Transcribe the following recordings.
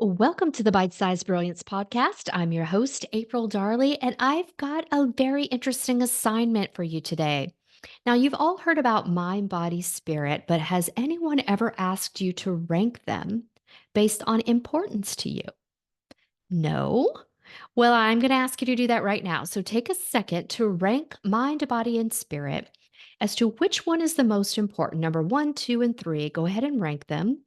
Welcome to the Bite Size Brilliance podcast. I'm your host, April Darley, and I've got a very interesting assignment for you today. Now, you've all heard about mind, body, spirit, but has anyone ever asked you to rank them based on importance to you? No? Well, I'm going to ask you to do that right now. So take a second to rank mind, body, and spirit as to which one is the most important. Number one, two, and three. Go ahead and rank them.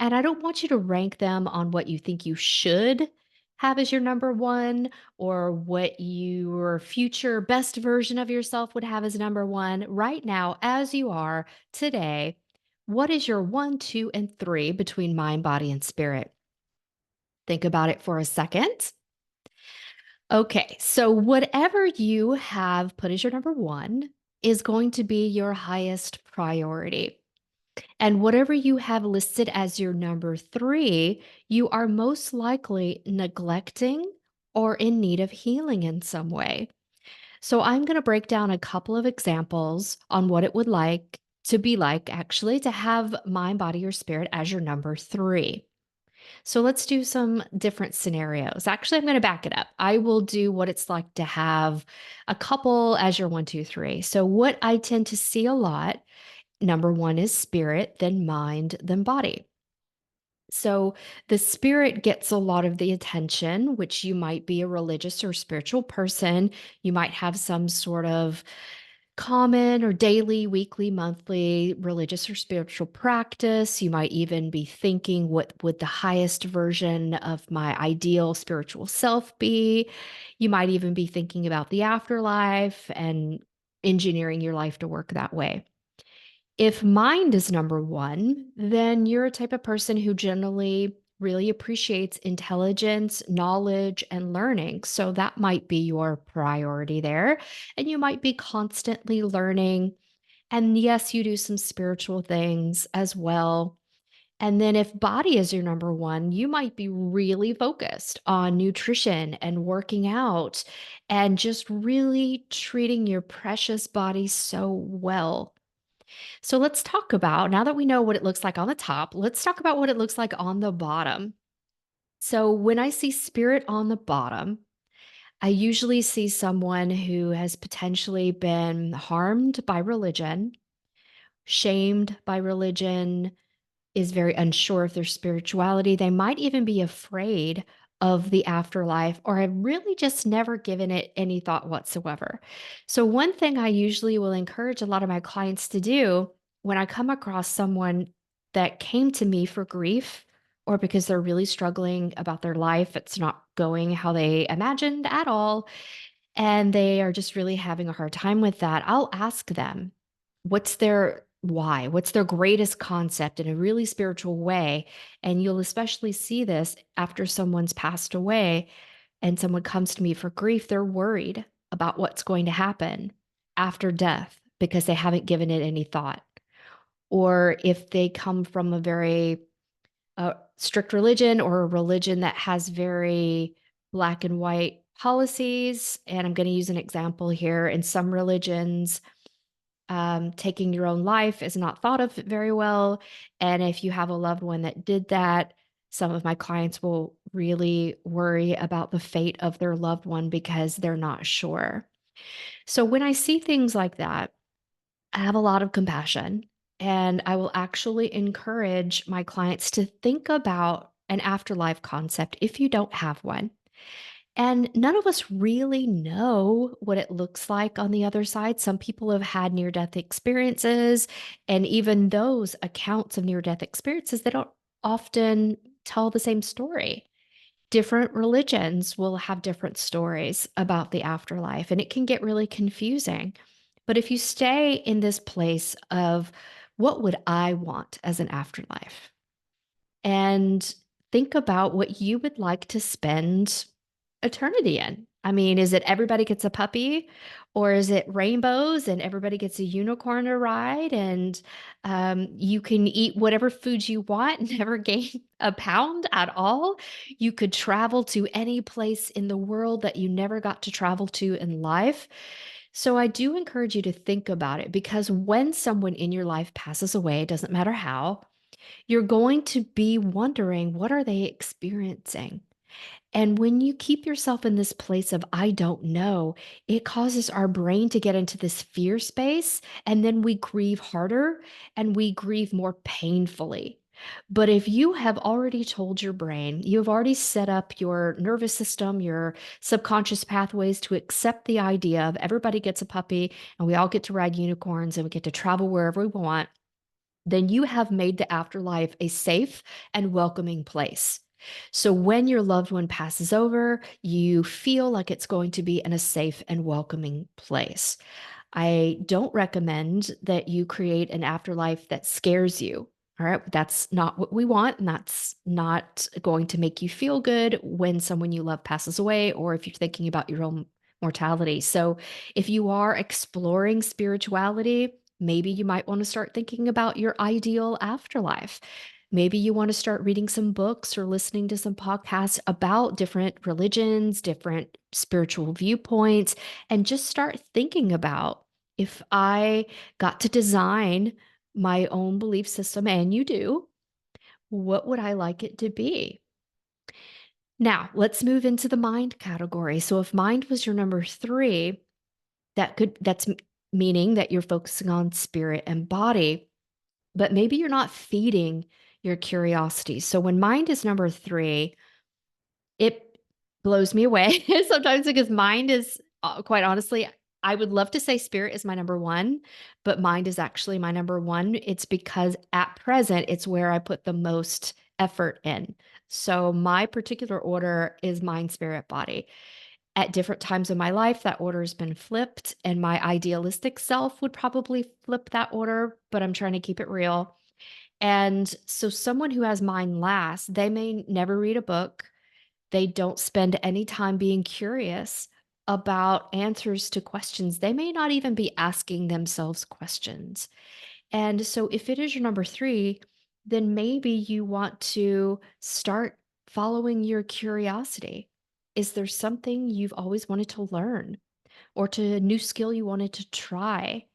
And I don't want you to rank them on what you think you should have as your number one or what your future best version of yourself would have as number one. Right now, as you are today, what is your one, two, and three between mind, body, and spirit? Think about it for a second. Okay, so whatever you have put as your number one is going to be your highest priority. And whatever you have listed as your number three, you are most likely neglecting or in need of healing in some way. So I'm going to break down a couple of examples on what it would like to be like, actually, to have mind, body, or spirit as your number three. So let's do some different scenarios. Actually, I'm going to back it up. I will do what it's like to have a couple as your one, two, three. So, what I tend to see a lot, number one is spirit, then mind, then body. So, the spirit gets a lot of the attention, which you might be a religious or spiritual person. You might have some sort of common or daily, weekly, monthly religious or spiritual practice. You might even be thinking, what would the highest version of my ideal spiritual self be? You might even be thinking about the afterlife and engineering your life to work that way. If mind is number one, then you're a type of person who generally really appreciates intelligence, knowledge, and learning. So that might be your priority there. And you might be constantly learning. And yes, you do some spiritual things as well. And then if body is your number one, you might be really focused on nutrition and working out and just really treating your precious body so well. So let's talk about, now that we know what it looks like on the top, let's talk about what it looks like on the bottom. So when I see spirit on the bottom, I usually see someone who has potentially been harmed by religion, shamed by religion, is very unsure of their spirituality. They might even be afraid of the afterlife or have really just never given it any thought whatsoever. So, one thing I usually will encourage a lot of my clients to do when I come across someone that came to me for grief or because they're really struggling about their life, it's not going how they imagined at all, and they are just really having a hard time with that, I'll ask them, what's their why? What's their greatest concept in a really spiritual way? And you'll especially see this after someone's passed away and someone comes to me for grief, they're worried about what's going to happen after death because they haven't given it any thought. Or if they come from a very strict religion or a religion that has very black and white policies. And I'm going to use an example here. In some religions, taking your own life is not thought of very well. And if you have a loved one that did that, some of my clients will really worry about the fate of their loved one because they're not sure. So when I see things like that, I have a lot of compassion, and I will actually encourage my clients to think about an afterlife concept if you don't have one. And none of us really know what it looks like on the other side. Some people have had near death experiences, and even those accounts of near death experiences, they don't often tell the same story. Different religions will have different stories about the afterlife, and it can get really confusing. But if you stay in this place of what would I want as an afterlife? And think about what you would like to spend eternity in. I mean, is it everybody gets a puppy, or is it rainbows and everybody gets a unicorn to ride, and you can eat whatever foods you want and never gain a pound at all? You could travel to any place in the world that you never got to travel to in life. So I do encourage you to think about it, because when someone in your life passes away, it doesn't matter how, You're going to be wondering, what are they experiencing? And when you keep yourself in this place of, I don't know, it causes our brain to get into this fear space. And then we grieve harder and we grieve more painfully. But if you have already told your brain, you have already set up your nervous system, your subconscious pathways to accept the idea of everybody gets a puppy and we all get to ride unicorns and we get to travel wherever we want, then you have made the afterlife a safe and welcoming place. So when your loved one passes over, you feel like it's going to be in a safe and welcoming place. I don't recommend that you create an afterlife that scares you. All right. That's not what we want. And that's not going to make you feel good when someone you love passes away or if you're thinking about your own mortality. So, if you are exploring spirituality, maybe you might want to start thinking about your ideal afterlife. Maybe you want to start reading some books or listening to some podcasts about different religions, different spiritual viewpoints, and just start thinking about, if I got to design my own belief system, and you do, what would I like it to be? Now, let's move into the mind category. So, if mind was your number three, meaning that you're focusing on spirit and body, but maybe you're not feeding your curiosity. So, when mind is number three, it blows me away sometimes because mind is, quite honestly, I would love to say spirit is my number 1, but mind is actually my number 1. It's because at present, it's where I put the most effort in. So my particular order is mind, spirit, body. At different times in my life, that order has been flipped, and my idealistic self would probably flip that order, but I'm trying to keep it real. And so someone who has mind last, they may never read a book, they don't spend any time being curious about answers to questions. They may not even be asking themselves questions. And so, if it is your number three, then maybe you want to start following your curiosity. Is there something you've always wanted to learn or to a new skill you wanted to try?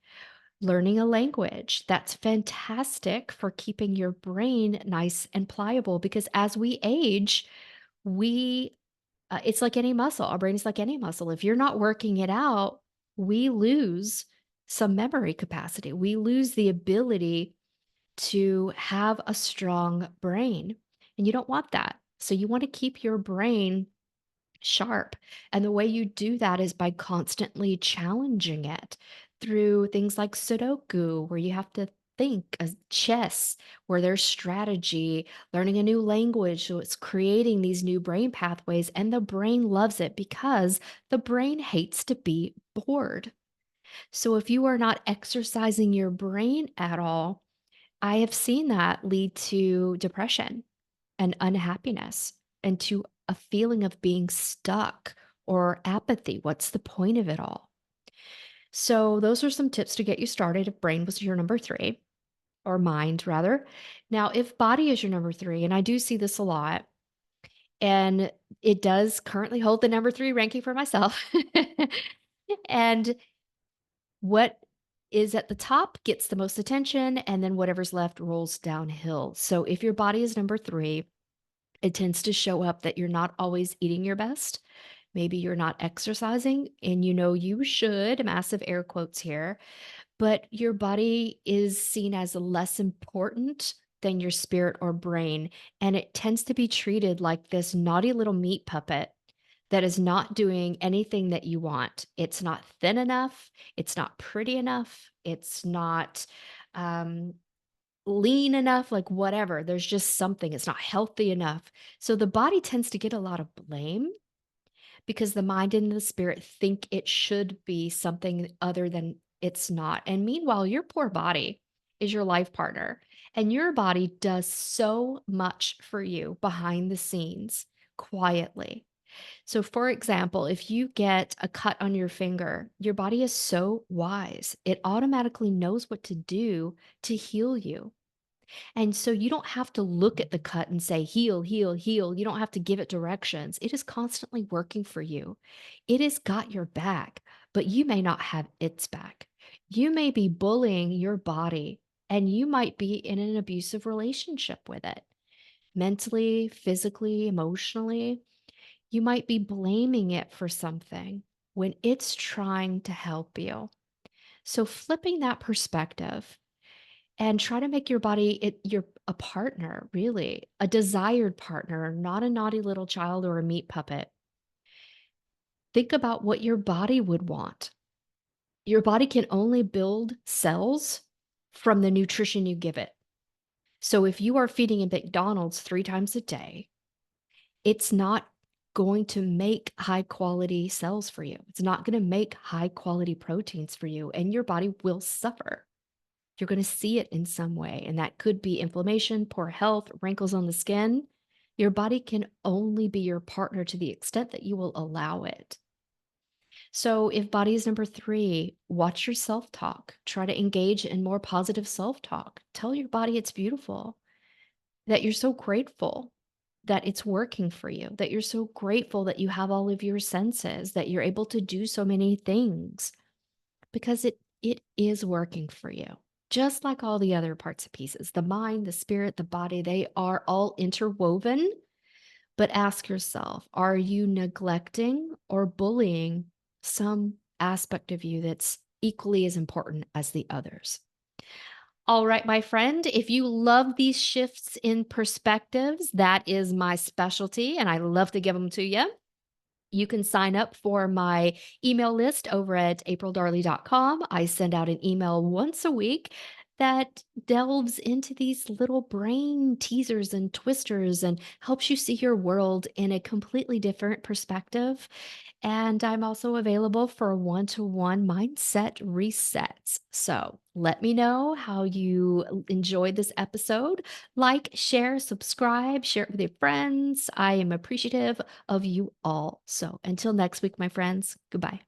Learning a language. That's fantastic for keeping your brain nice and pliable because as we age, we it's like any muscle. Our brain is like any muscle. If you're not working it out, we lose some memory capacity. We lose the ability to have a strong brain, and you don't want that. So you want to keep your brain sharp. And the way you do that is by constantly challenging it through things like Sudoku, where you have to think, as chess, where there's strategy, learning a new language. So it's creating these new brain pathways, and the brain loves it because the brain hates to be bored. So if you are not exercising your brain at all, I have seen that lead to depression and unhappiness and to a feeling of being stuck or apathy. What's the point of it all? So, those are some tips to get you started if brain was your number three, or mind rather. Now, if body is your number three, and I do see this a lot, and it does currently hold the number three ranking for myself. And what is at the top gets the most attention, and then whatever's left rolls downhill. So, if your body is number three, it tends to show up that you're not always eating your best. Maybe you're not exercising, and you know you should, massive air quotes here, but your body is seen as less important than your spirit or brain. And it tends to be treated like this naughty little meat puppet that is not doing anything that you want. It's not thin enough. It's not pretty enough. It's not um, lean enough, like whatever. There's just something. It's not healthy enough. So the body tends to get a lot of blame because the mind and the spirit think it should be something other than it's not. And meanwhile, your poor body is your life partner, and your body does so much for you behind the scenes quietly. So, for example, if you get a cut on your finger, your body is so wise. It automatically knows what to do to heal you. And so you don't have to look at the cut and say, heal, heal, heal. You don't have to give it directions. It is constantly working for you. It has got your back, but you may not have its back. You may be bullying your body and you might be in an abusive relationship with it. Mentally, physically, emotionally, you might be blaming it for something when it's trying to help you. So flipping that perspective and try to make your body your a partner, really, a desired partner, not a naughty little child or a meat puppet. Think about what your body would want. Your body can only build cells from the nutrition you give it. So if you are feeding it McDonald's 3 times a day, it's not going to make high quality cells for you. It's not going to make high quality proteins for you, and your body will suffer. You're going to see it in some way, and that could be inflammation, poor health, wrinkles on the skin. Your body can only be your partner to the extent that you will allow it. So, if body is number three, watch your self talk. Try to engage in more positive self talk. Tell your body it's beautiful, that you're so grateful that it's working for you, that you're so grateful that you have all of your senses, that you're able to do so many things because it is working for you. Just like all the other parts and pieces, the mind, the spirit, the body, they are all interwoven. But ask yourself, are you neglecting or bullying some aspect of you that's equally as important as the others? All right, my friend, if you love these shifts in perspectives, that is my specialty, and I love to give them to you. You can sign up for my email list over at aprildarley.com. I send out an email once a week that delves into these little brain teasers and twisters and helps you see your world in a completely different perspective. And I'm also available for one-to-one mindset resets. So let me know how you enjoyed this episode. Like, share, subscribe, share it with your friends. I am appreciative of you all. So until next week, my friends, goodbye.